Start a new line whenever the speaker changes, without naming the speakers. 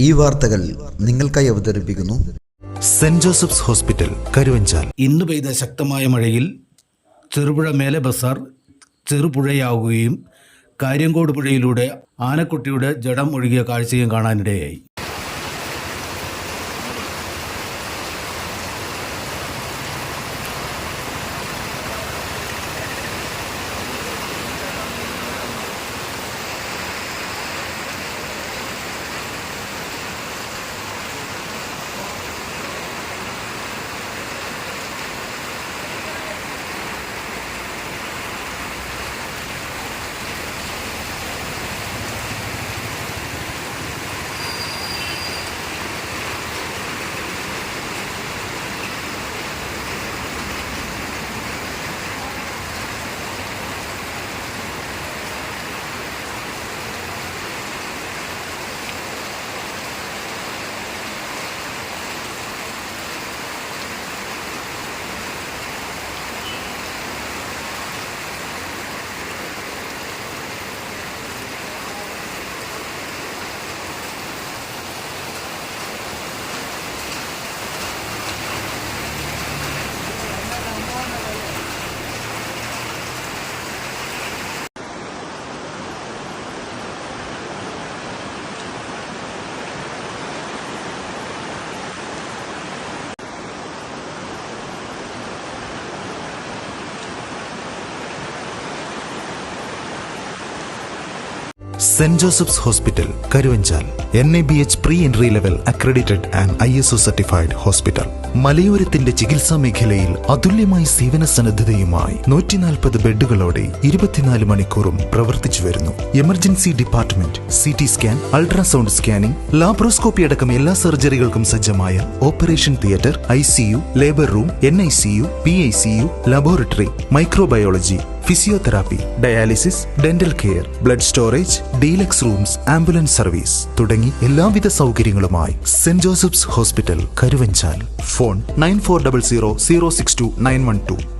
ഈ വാർത്തകൾ നിങ്ങൾക്കായി അവതരിപ്പിക്കുന്നു
സെന്റ് ജോസഫ്സ് ഹോസ്പിറ്റൽ, കരുവഞ്ചാൽ.
ഇന്ന് പെയ്ത ശക്തമായ മഴയിൽ ചെറുപുഴ മേലെ ബസാർ ചെറുപുഴയാവുകയും കാര്യങ്കോട് പുഴയിലൂടെ ആനക്കുട്ടിയുടെ ജഡം ഒഴുകിയ കാഴ്ചയും കാണാനിടയായി.
Saint Joseph's Hospital, Karuvanchal. NABH pre entry level accredited and ISO certified hospital. മലയോരത്തിന്റെ ചികിത്സാ മേഖലയിൽ അതുല്യമായ സേവന സന്നദ്ധതയുമായി 140 ബെഡുകളോടെ 24 മണിക്കൂറും പ്രവർത്തിച്ചു വരുന്നു. Emergency department, CT scan, ultrasound scanning, laparoscopy അടക്കം എല്ലാ സർജറികൾക്കും സജ്ജമായ operation theatre, ICU, labour room, NICU, PICU, laboratory, microbiology, physiotherapy, dialysis, dental care, blood storage, deluxe rooms, ambulance service തുടങ്ങി എല്ലാവിധ സൗകര്യങ്ങളുമായി Saint Joseph's Hospital, Karuvanchal. Phone 9400 062 912.